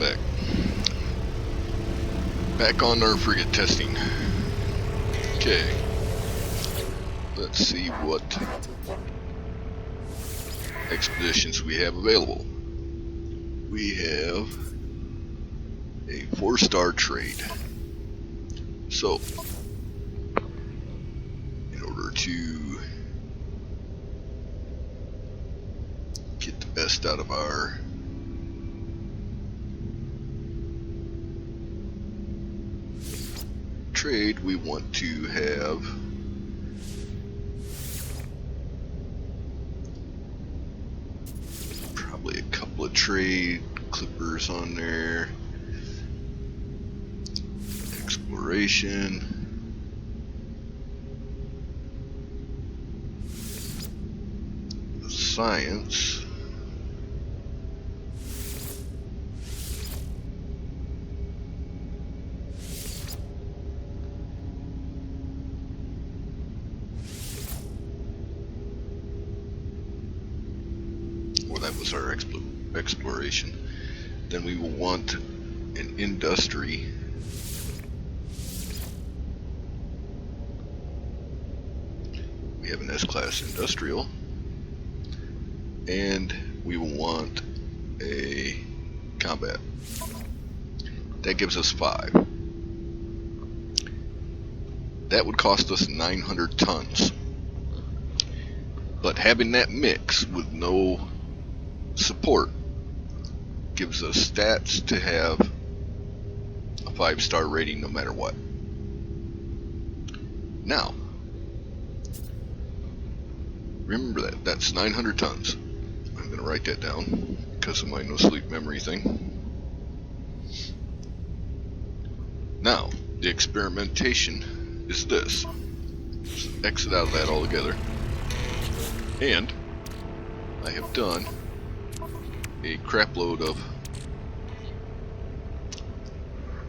back. Back on our frigate testing. Okay. Let's see what expeditions we have available. We have a 4-star trade. So, in order to get the best out of our trade, we want to have probably a couple of trade clippers on there. Exploration. Science. Well, that was our exploration. Then we will want an industry. We have an S-class industrial. And we will want a combat. That gives us 5. That would cost us 900 tons. But having that mix with no support gives us stats to have a 5-star rating no matter what. Now, remember that's 900 tons. I'm going to write that down because of my no sleep memory thing. Now, the experimentation is this. Let's exit out of that altogether. And I have done a crapload of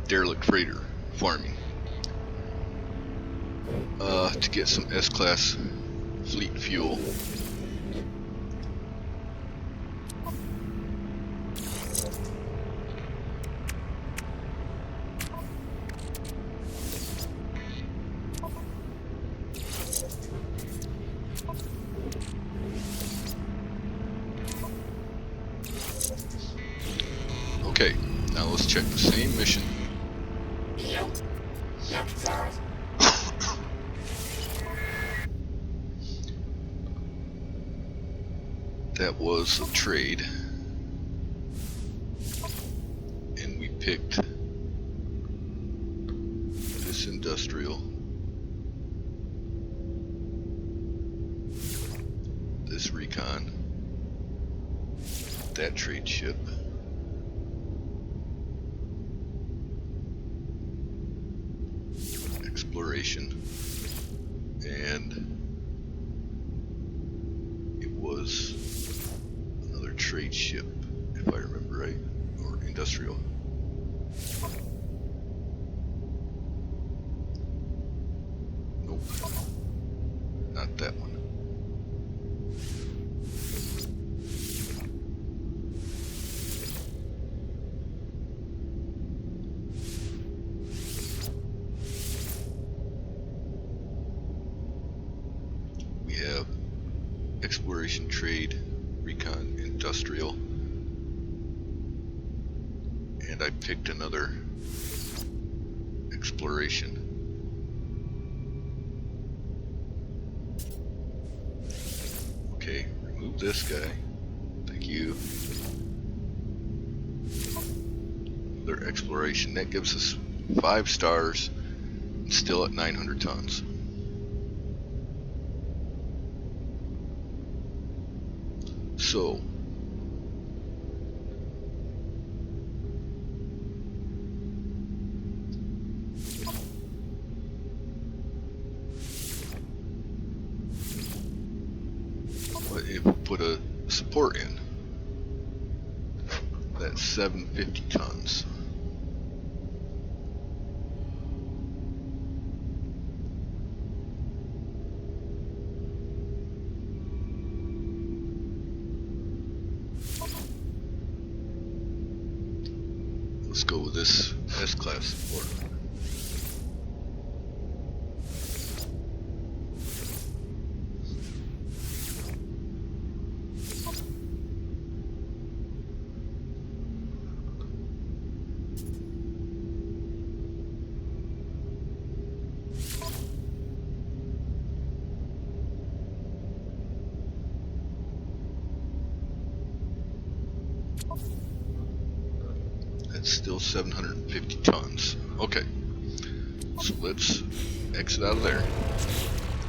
derelict freighter farming to get some S-class fleet fuel. Okay, now let's check the same mission. That was a trade, and we picked this industrial, this recon, that trade ship, exploration, and it was another trade ship, if I remember right, or industrial. Nope, not that one. We have exploration, trade, recon, industrial, and I picked another exploration. Okay, remove this guy. Thank you. Another exploration. That gives us 5 stars, still at 900 tons. So, what if we put a support in? That's 750 tons. go with this S-class support. That's still 750 tons. Okay, so let's exit out of there.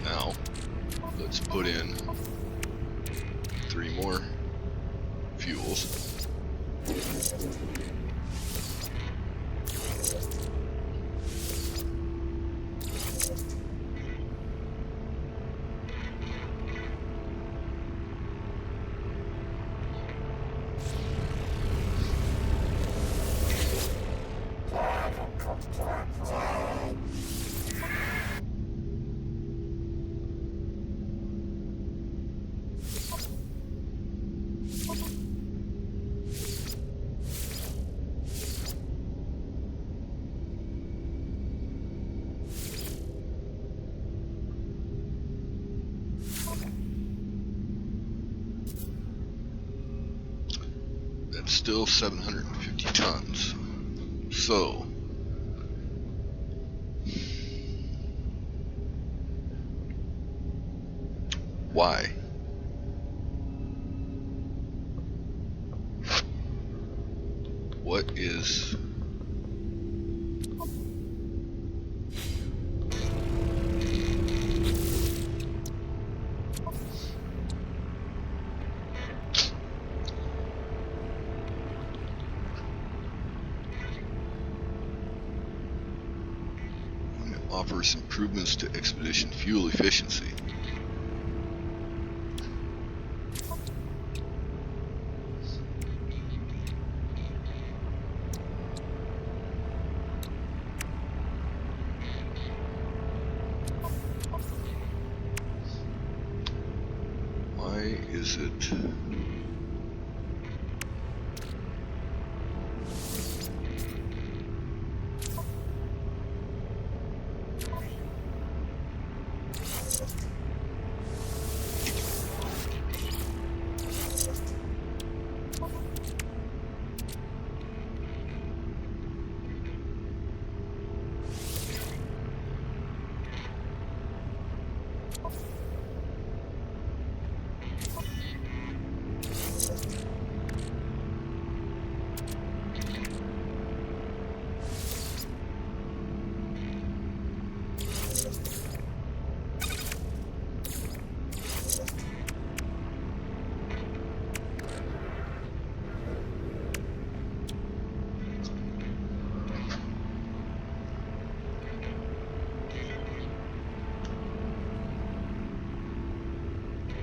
Now, let's put in 3 more fuels. That's still 750 tons. So, why? What is... offers improvements to expedition fuel efficiency. Why is it...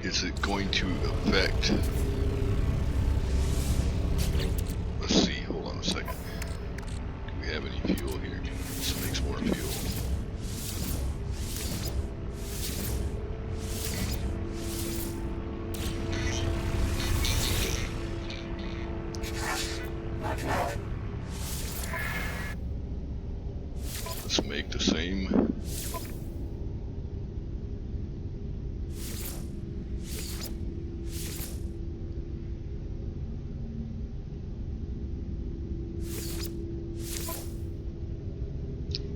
Is it going to affect... Let's see, hold on a second. Do we have any fuel here? This makes more fuel. Let's make the same.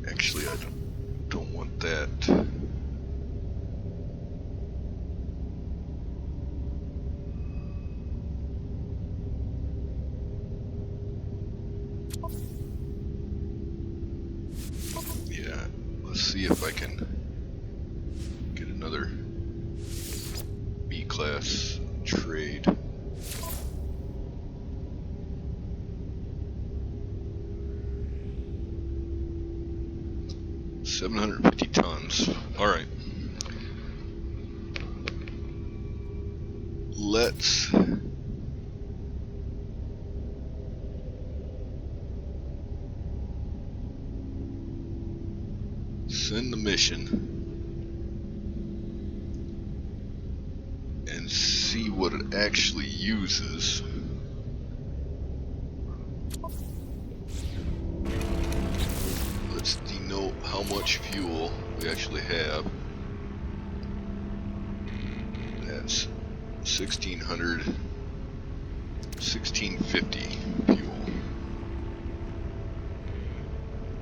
Actually, I don't want that. Yeah, let's see if I can get another B-class trade. $750 tons. All right. Let's send the mission and see what it actually uses. much fuel we actually have. That's 1650 fuel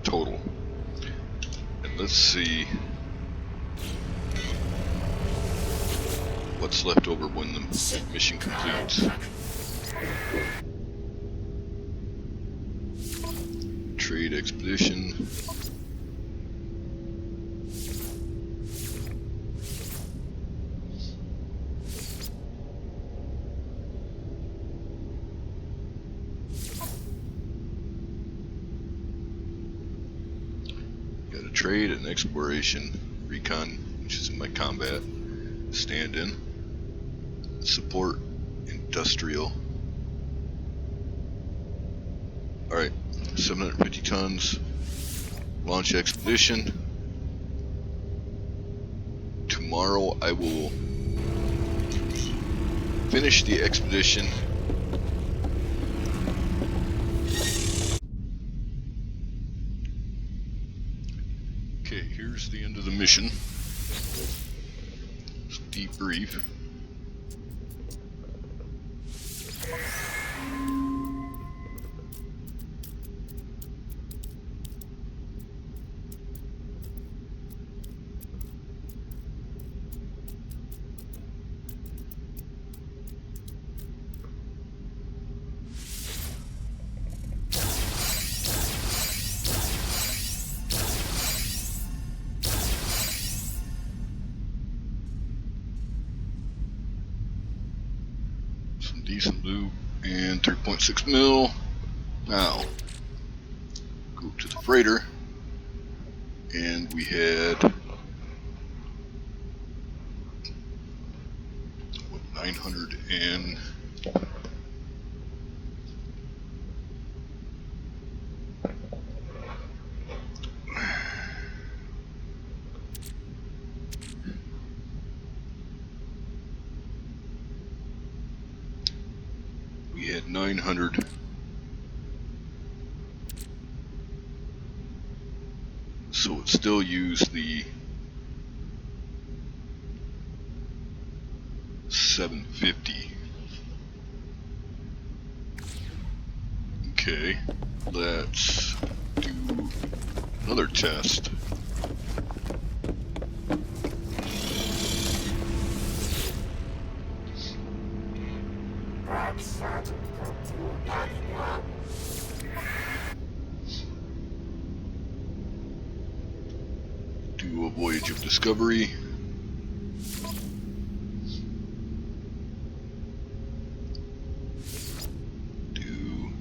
total. And let's see what's left over when the mission completes. Trade expedition. Got a trade and exploration, recon, which is in my combat stand-in, support, industrial. Alright, 750 tons, launch expedition. Tomorrow I will finish the expedition. Okay, here's the end of the mission. Just debrief. Some decent loot and 3.6 mil. Now, go to the freighter, and we had what, 900 and we had 900. So it still used the 750. Okay, let's do another test. Do a voyage of discovery. Do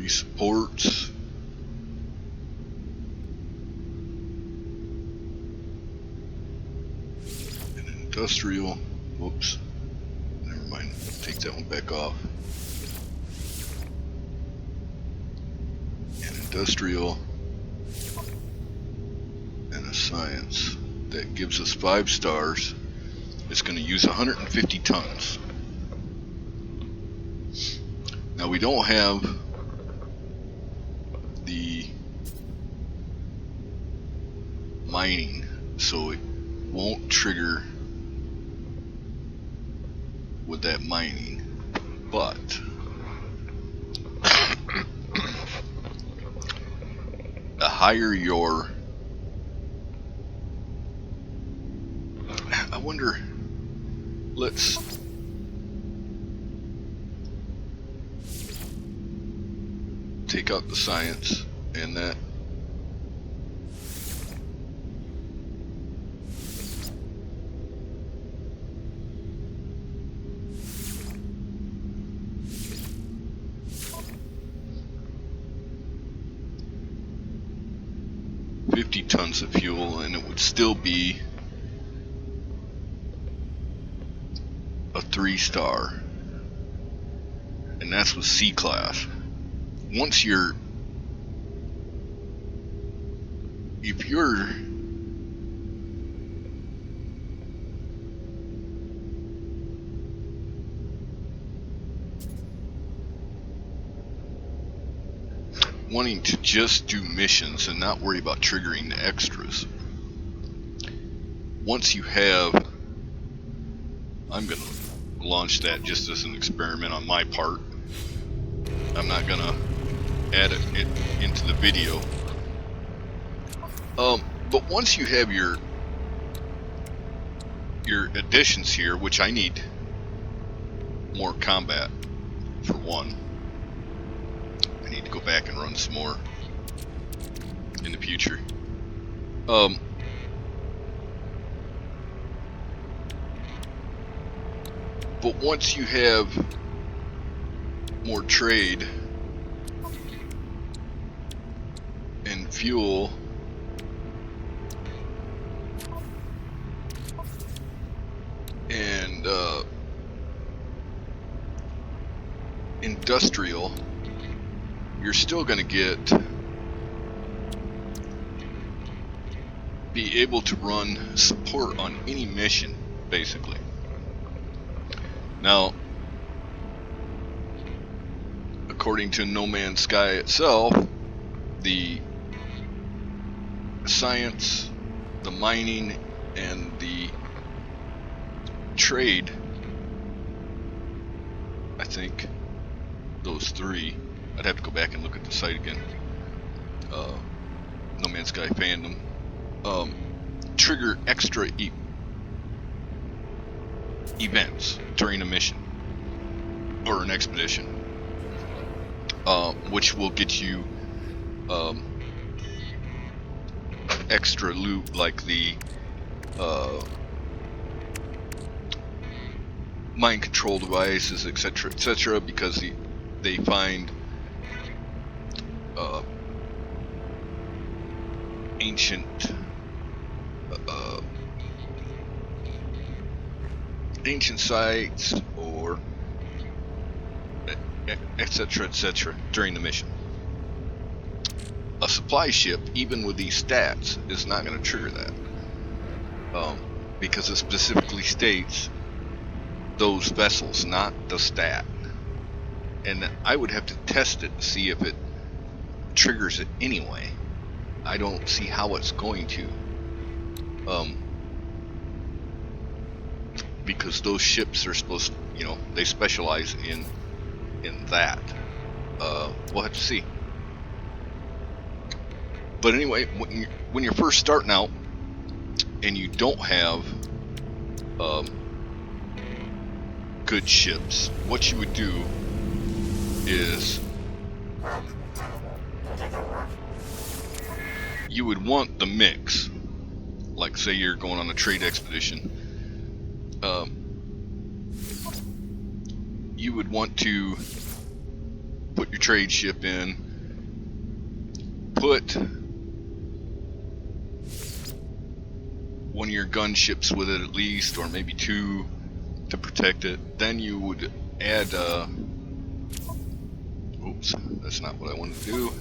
three supports. An industrial. Whoops. Never mind. Take that one back off. An industrial. And a science. That gives us 5 stars. It's going to use 150 tons. Now we don't have the mining, so it won't trigger with that mining, but the higher your, I wonder, let's take out the science and that. tons of fuel, and it would still be a 3-star, and that's with C class. Once if you're wanting to just do missions and not worry about triggering the extras, once you have, I'm gonna launch that just as an experiment on my part. I'm not gonna add it into the video. But once you have your additions here, which I need more combat for one. I need to go back and run some more in the future. But once you have more trade and fuel and industrial, you're still going to be able to run support on any mission, basically. Now, according to No Man's Sky itself, the science, the mining, and the trade, I think those three, I'd have to go back and look at the site again, No Man's Sky fandom, trigger extra events during a mission or an expedition, which will get you extra loot, like the mind control devices, etc., etc., because they find ancient sites, or etc., etc., during the mission. A supply ship, even with these stats, is not going to trigger that, because it specifically states those vessels, not the stat. And I would have to test it to see if it triggers it anyway. I don't see how it's going to, because those ships are supposed to, you know, they specialize in that. We'll have to see. But anyway, when you're first starting out and you don't have good ships, what you would do is you would want the mix. Like, say you're going on a trade expedition, you would want to put your trade ship in, put one of your gunships with it at least, or maybe two, to protect it. Then you would add oops, that's not what I wanted to do.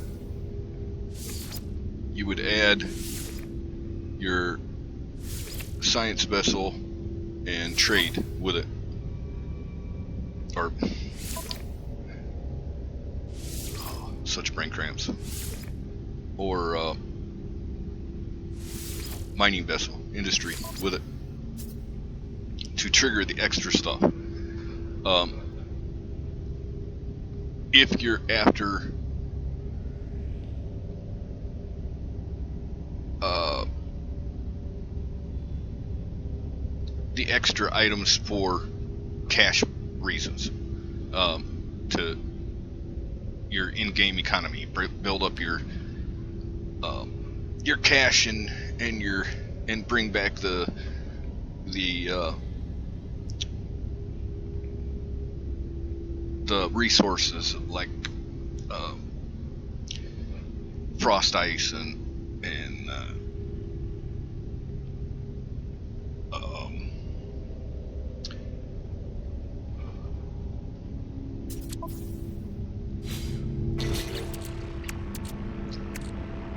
You would add your science vessel and trade with it, or such brain cramps, or mining vessel, industry, with it, to trigger the extra stuff. If you're after the extra items for cash reasons, to your in-game economy, build up your cash and bring back the resources, like frost ice and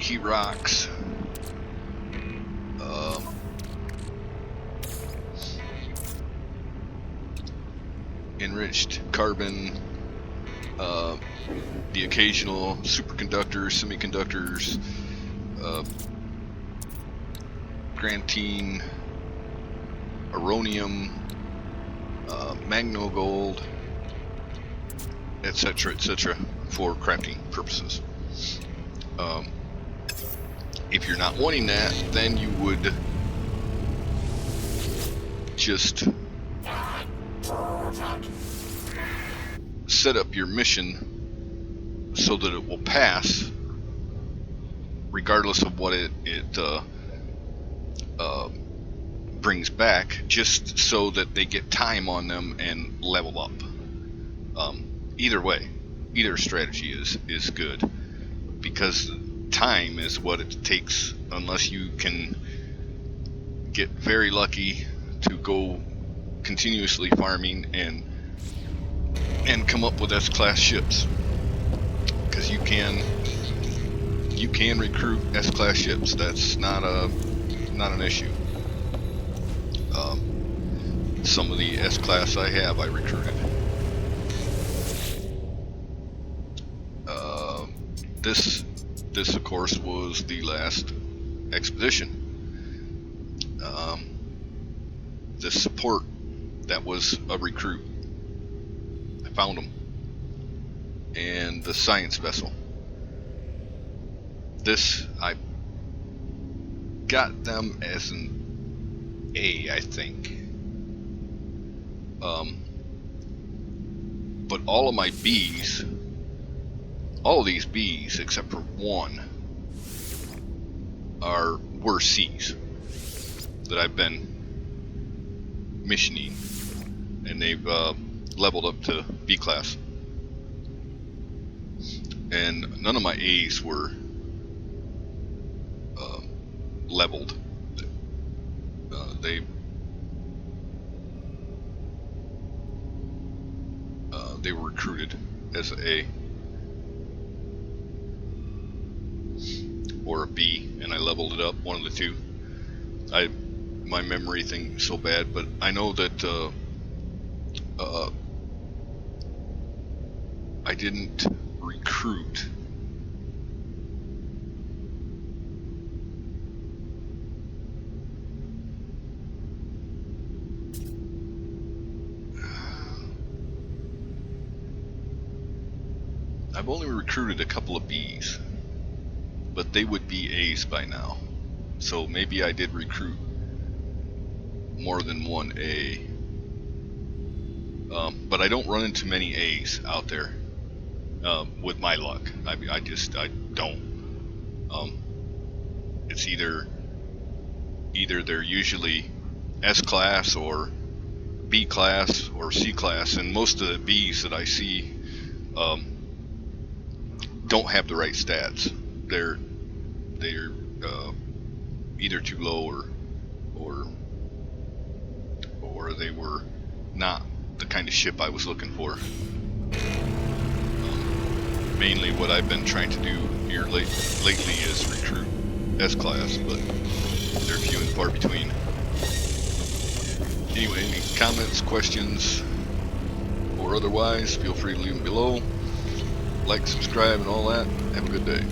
leaky rocks, enriched carbon, the occasional superconductors, semiconductors, grantine, aronium, magno gold, etc., etc., for crafting purposes. If you're not wanting that, then you would just set up your mission so that it will pass regardless of what it brings back, just so that they get time on them and level up. Either way, either strategy is good, because time is what it takes, unless you can get very lucky to go continuously farming and come up with S-class ships, because you can recruit S-class ships. That's not an issue. Some of the S-class I recruited. This of course was the last expedition. The support, that was a recruit. I found them. And the science vessel. This, I got them as an A, I think. But all of my B's, all of these B's except for one, were C's that I've been missioning, and they've leveled up to B class. And none of my A's were leveled. They were recruited as an A or a B, and I leveled it up, one of the two. My memory thing is so bad, but I know that I didn't recruit I've only recruited a couple of B's, but they would be A's by now. So maybe I did recruit more than one A. But I don't run into many A's out there with my luck. I don't. It's either they're usually S class or B class or C class, and most of the B's that I see don't have the right stats. They're either too low or they were not the kind of ship I was looking for. Mainly what I've been trying to do here lately is recruit S-class, but they're few and far between. Anyway, any comments, questions, or otherwise, feel free to leave them below. Like, subscribe, and all that. Have a good day.